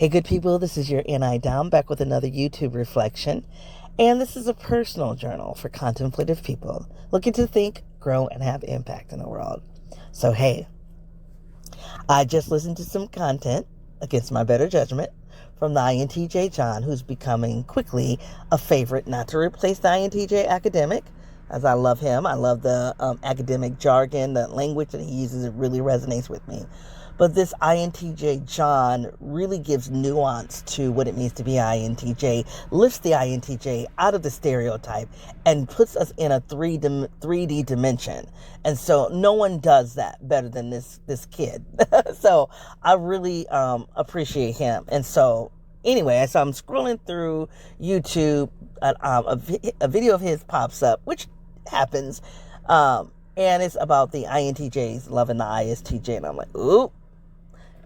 Hey, good people, this is your NI Dom back with another YouTube reflection. And this is a personal journal for contemplative people looking to think, grow, and have impact in the world. So, hey, I just listened to some content against my better judgment from the INTJ John, who's becoming quickly a favorite, not to replace the INTJ academic, as I love him. I love the academic jargon, the language that he uses. It really resonates with me. But this INTJ John really gives nuance to what it means to be INTJ, lifts the INTJ out of the stereotype and puts us in a 3D dimension. And so no one does that better than this kid. So I really appreciate him. And so anyway, so I'm scrolling through YouTube, a video of his pops up, which happens, and it's about the INTJs loving the ISTJ. And I'm like, ooh.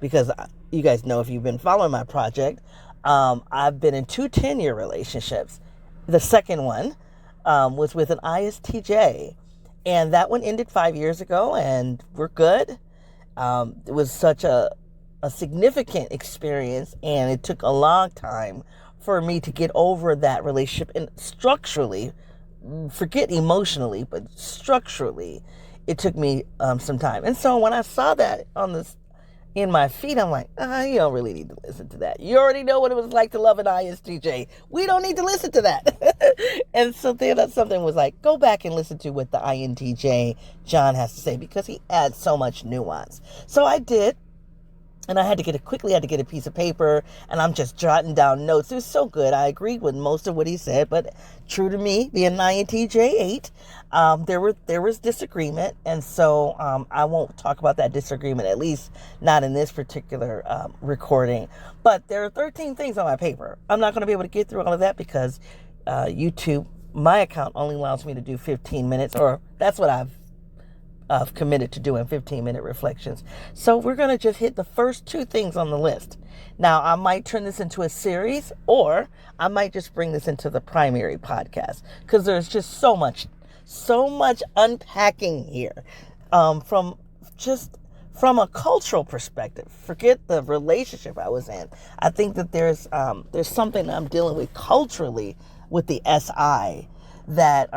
Because you guys know, if you've been following my project, I've been in 2 10-year relationships. The second one was with an ISTJ, and that one ended 5 years ago, and we're good. It was such a significant experience, and it took a long time for me to get over that relationship. And structurally, forget emotionally, but structurally, it took me some time. And so when I saw that on this in my feed, I'm like, you don't really need to listen to that. You already know what it was like to love an ISTJ. We don't need to listen to that. And so then something was like, go back and listen to what the INTJ John has to say, because he adds so much nuance. So I did. And I had to get a piece of paper, and I'm just jotting down notes. It was so good. I agreed with most of what he said, but true to me, being an INTJ 8, there was disagreement, and so I won't talk about that disagreement, at least not in this particular recording. But there are 13 things on my paper. I'm not going to be able to get through all of that because YouTube, my account only allows me to do 15 minutes, or that's what I've committed to doing 15-minute reflections. So we're going to just hit the first 2 things on the list. Now, I might turn this into a series, or I might just bring this into the primary podcast, because there's just so much unpacking here from a cultural perspective. Forget the relationship I was in. I think that there's something I'm dealing with culturally with the SI that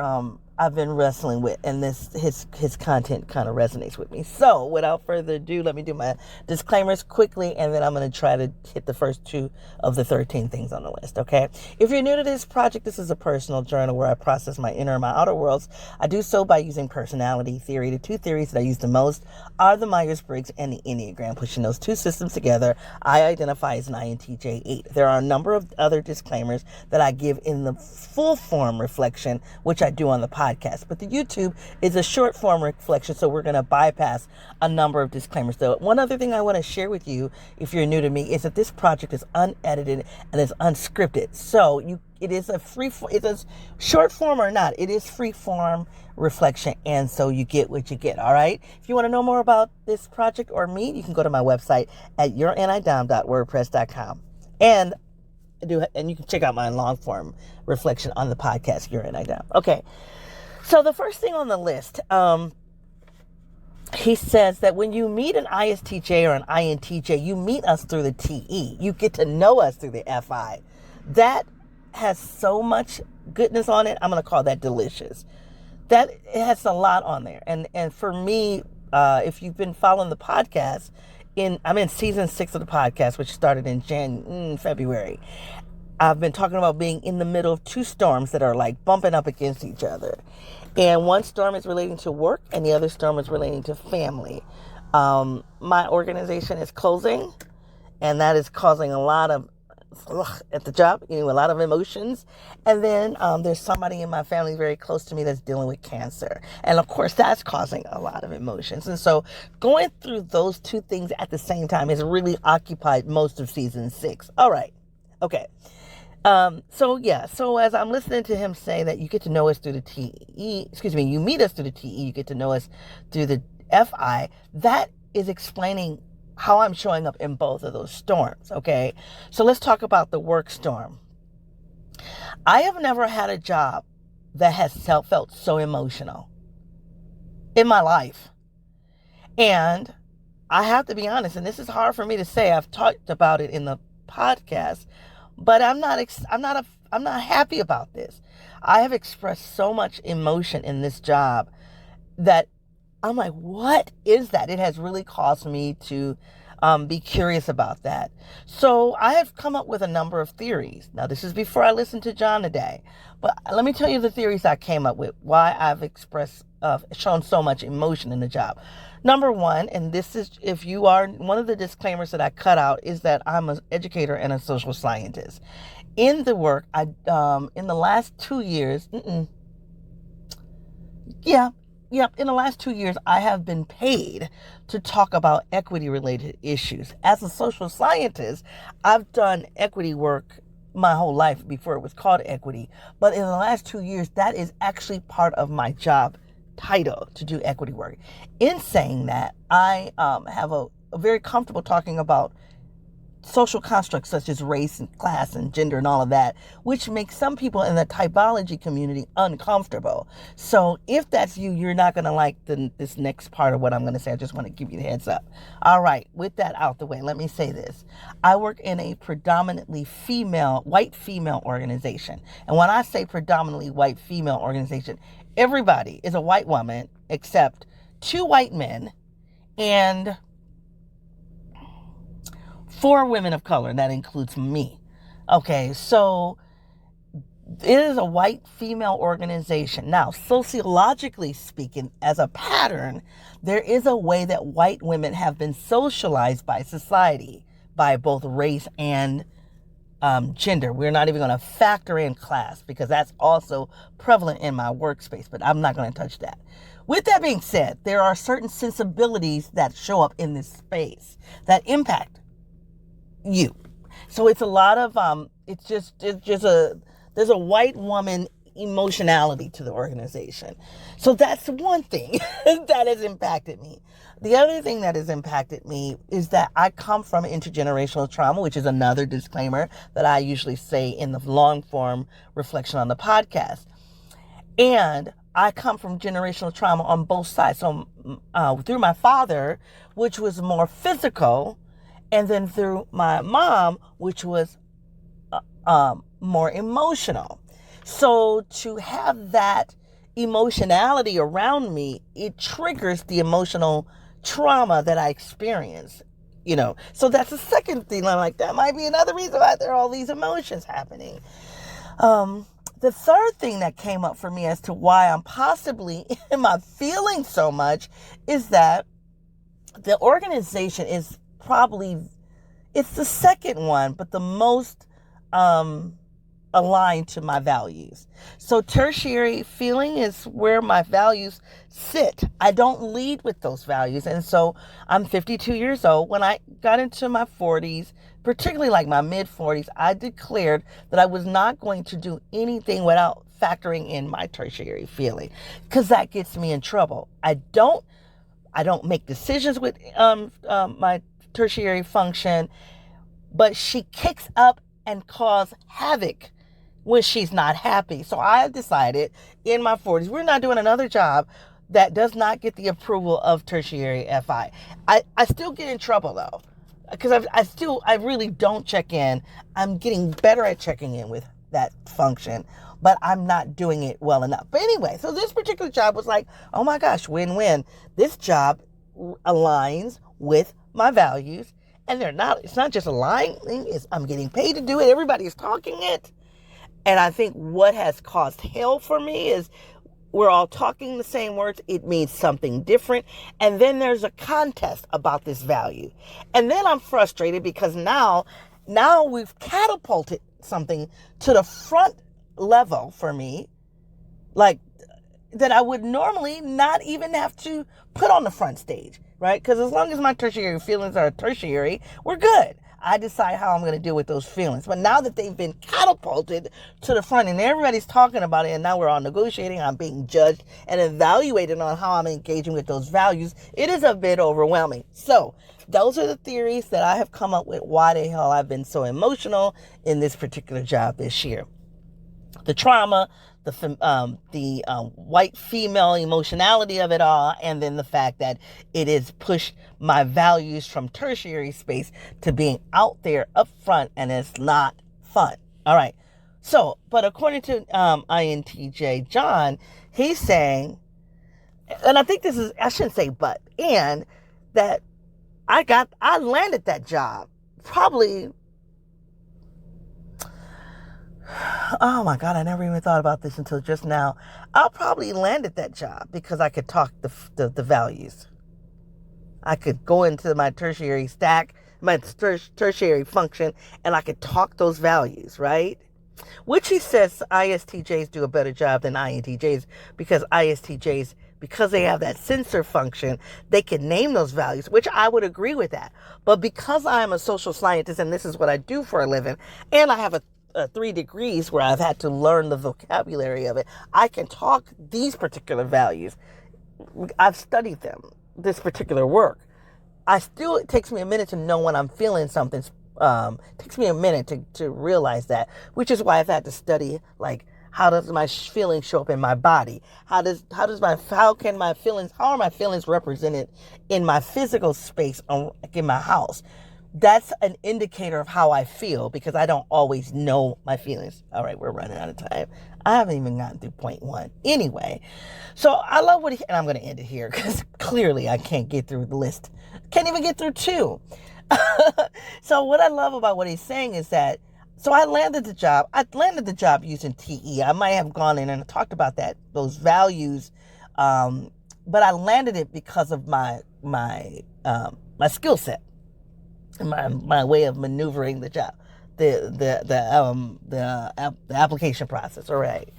I've been wrestling with, and his content kind of resonates with me. So without further ado, let me do my disclaimers quickly, and then I'm going to try to hit the first 2 of the 13 things on the list, okay? If you're new to this project, this is a personal journal where I process my inner and my outer worlds. I do so by using personality theory. The 2 theories that I use the most are the Myers-Briggs and the Enneagram. Pushing those 2 systems together, I identify as an INTJ 8. There are a number of other disclaimers that I give in the full form reflection, which I do on the podcast. But the YouTube is a short form reflection, so we're going to bypass a number of disclaimers. So one other thing I want to share with you, if you're new to me, is that this project is unedited and is unscripted. So it is a short form or not, it is free form reflection, and so you get what you get. All right. If you want to know more about this project or me, you can go to my website at yournidom.wordpress.com. And you can check out my long form reflection on the podcast, Your NIDom. Okay. So the first thing on the list, he says that when you meet an ISTJ or an INTJ, you meet us through the TE. You get to know us through the FI. That has so much goodness on it. I'm going to call that delicious. That it has a lot on there. And for me, if you've been following the podcast, I'm in season 6 of the podcast, which started in February. I've been talking about being in the middle of 2 storms that are like bumping up against each other. And one storm is relating to work, and the other storm is relating to family. My organization is closing, and that is causing a lot of at the job, a lot of emotions. And then there's somebody in my family very close to me that's dealing with cancer. And of course, that's causing a lot of emotions. And so going through those 2 things at the same time has really occupied most of season 6. All right. Okay. So as I'm listening to him say that you get to know us through the TE, you meet us through the TE, you get to know us through the FI, that is explaining how I'm showing up in both of those storms, okay? So let's talk about the work storm. I have never had a job that has felt so emotional in my life. And I have to be honest, and this is hard for me to say, I've talked about it in the podcast, but I'm not happy about this. I have expressed so much emotion in this job that I'm like, what is that? It has really caused me to be curious about that. So I have come up with a number of theories. Now, this is before I listened to John today, but let me tell you the theories I came up with, why I've shown so much emotion in the job. Number one, and this is, if you are, one of the disclaimers that I cut out is that I'm an educator and a social scientist. In the work, in the last 2 years, in the last 2 years, I have been paid to talk about equity-related issues. As a social scientist, I've done equity work my whole life before it was called equity. But in the last 2 years, that is actually part of my job title, to do equity work. In saying that, I have a very comfortable talking about social constructs such as race and class and gender and all of that, which makes some people in the typology community uncomfortable. So if that's you, you're not going to like this next part of what I'm going to say. I just want to give you the heads up. All right, with that out the way, let me say this. I work in a predominantly white female organization. And when I say predominantly white female organization, everybody is a white woman except 2 white men and 4 women of color, and that includes me. Okay, so it is a white female organization. Now, sociologically speaking, as a pattern, there is a way that white women have been socialized by society, by both race and gender. We're not even going to factor in class because that's also prevalent in my workspace, but I'm not going to touch that. With that being said, there are certain sensibilities that show up in this space that impact you. So it's a lot of there's a white woman emotionality to the organization. So that's one thing that has impacted me. The other thing that has impacted me is that I come from intergenerational trauma, which is another disclaimer that I usually say in the long form reflection on the podcast. And I come from generational trauma on both sides. So through my father, which was more physical, and then through my mom, which was more emotional. So to have that emotionality around me, it triggers the emotional trauma that I experience, So that's the second thing. I'm like, that might be another reason why there are all these emotions happening. The third thing that came up for me as to why I'm possibly in my feeling so much is that the organization is it's the second one, but the most aligned to my values. So tertiary feeling is where my values sit. I don't lead with those values. And so I'm 52 years old. When I got into my 40s, particularly like my mid 40s, I declared that I was not going to do anything without factoring in my tertiary feeling, because that gets me in trouble. I don't make decisions with my tertiary function, but she kicks up and cause havoc when she's not happy. So I have decided in my 40s, we're not doing another job that does not get the approval of tertiary-Fi. I still get in trouble though, because I really don't check in. I'm getting better at checking in with that function, but I'm not doing it well enough. But anyway, so this particular job was like, oh my gosh, win-win. This job aligns with my values, and it's not just aligning, I'm getting paid to do it. Everybody's talking it. And I think what has caused hell for me is we're all talking the same words. It means something different. And then there's a contest about this value. And then I'm frustrated because now we've catapulted something to the front level for me, like that I would normally not even have to put on the front stage, right? Because as long as my tertiary feelings are tertiary, we're good. I decide how I'm going to deal with those feelings. But now that they've been catapulted to the front and everybody's talking about it, and now we're all negotiating, I'm being judged and evaluated on how I'm engaging with those values, it is a bit overwhelming. So those are the theories that I have come up with why the hell I've been so emotional in this particular job this year. The trauma, white female emotionality of it all, and then the fact that it has pushed my values from tertiary space to being out there up front, and it's not fun. All right. So, but according to INTJ John, he's saying, and I think this is, I shouldn't say but, and that I landed that job probably, oh my God, I never even thought about this until just now. I probably landed that job because I could talk the values. I could go into my tertiary stack, my tertiary function, and I could talk those values, right? Which he says ISTJs do a better job than INTJs, because ISTJs, because they have that sensor function, they can name those values, which I would agree with that. But because I am a social scientist and this is what I do for a living, and I have a 3 degrees where I've had to learn the vocabulary of it, I can talk these particular values. I've studied them, this particular work. It takes me a minute to know when I'm feeling something. Takes me a minute to realize that, which is why I've had to study, like, how does my feelings show up in my body? How are my feelings represented in my physical space, like in my house? That's an indicator of how I feel, because I don't always know my feelings. All right, we're running out of time. I haven't even gotten through point 1. Anyway, so I love and I'm going to end it here because clearly I can't get through the list. Can't even get through 2. So what I love about what he's saying is that, so I landed the job using TE. I might have gone in and talked about those values, but I landed it because of my skill set, my way of maneuvering the job, the application process. All right.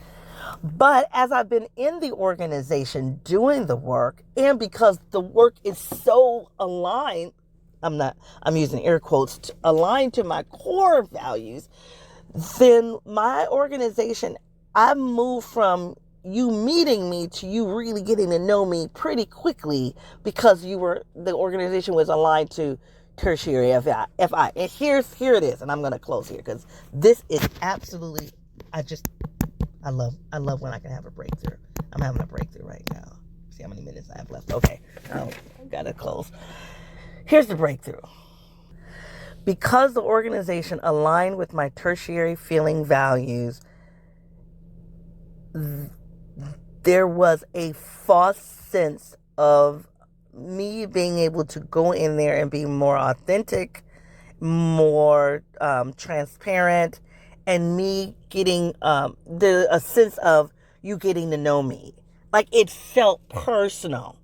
But as I've been in the organization doing the work, and because the work is so aligned, I'm using air quotes, aligned to my core values, then my organization, I moved from you meeting me to you really getting to know me pretty quickly, because the organization was aligned to tertiary FI. And here it is, and I'm going to close here because this is absolutely, I love when I can have a breakthrough. I'm having a breakthrough right now. See how many minutes I have left. Okay, now I've got to close. Here's the breakthrough. Because the organization aligned with my tertiary feeling values, there was a false sense of me being able to go in there and be more authentic, more transparent, and me getting a sense of you getting to know me. Like, it felt personal.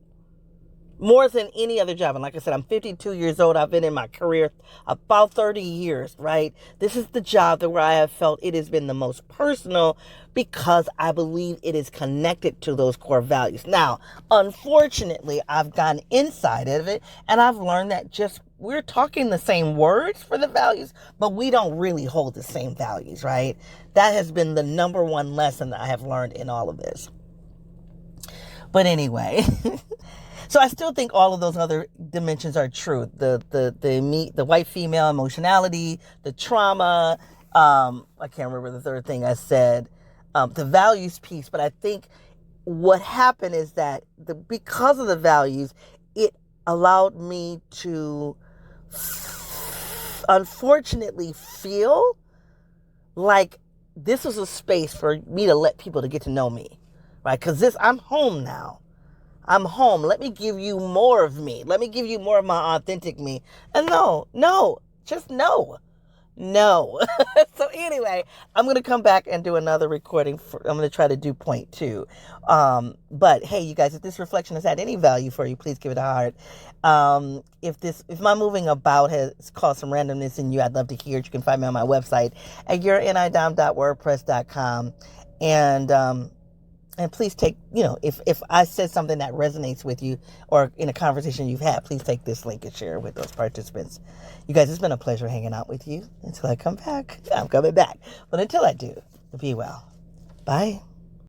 More than any other job. And like I said, I'm 52 years old. I've been in my career about 30 years, right? This is the job where I have felt it has been the most personal, because I believe it is connected to those core values. Now, unfortunately, I've gone inside of it, and I've learned that we're talking the same words for the values, but we don't really hold the same values, right? That has been the number one lesson that I have learned in all of this. But anyway, so I still think all of those other dimensions are true. The white female emotionality, the trauma, I can't remember the third thing I said, the values piece. But I think what happened is that because of the values, it allowed me to unfortunately feel like this was a space for me to let people to get to know me, right? Because I'm home now. I'm home. Let me give you more of me. Let me give you more of my authentic me. And just no. So anyway, I'm going to come back and do another recording. I'm going to try to do point 2. But hey, you guys, if this reflection has had any value for you, please give it a heart. If my moving about has caused some randomness in you, I'd love to hear it. You can find me on my website at yourinidom.wordpress.com. And please take, if I said something that resonates with you or in a conversation you've had, please take this link and share it with those participants. You guys, it's been a pleasure hanging out with you until I come back. I'm coming back. But until I do, be well. Bye.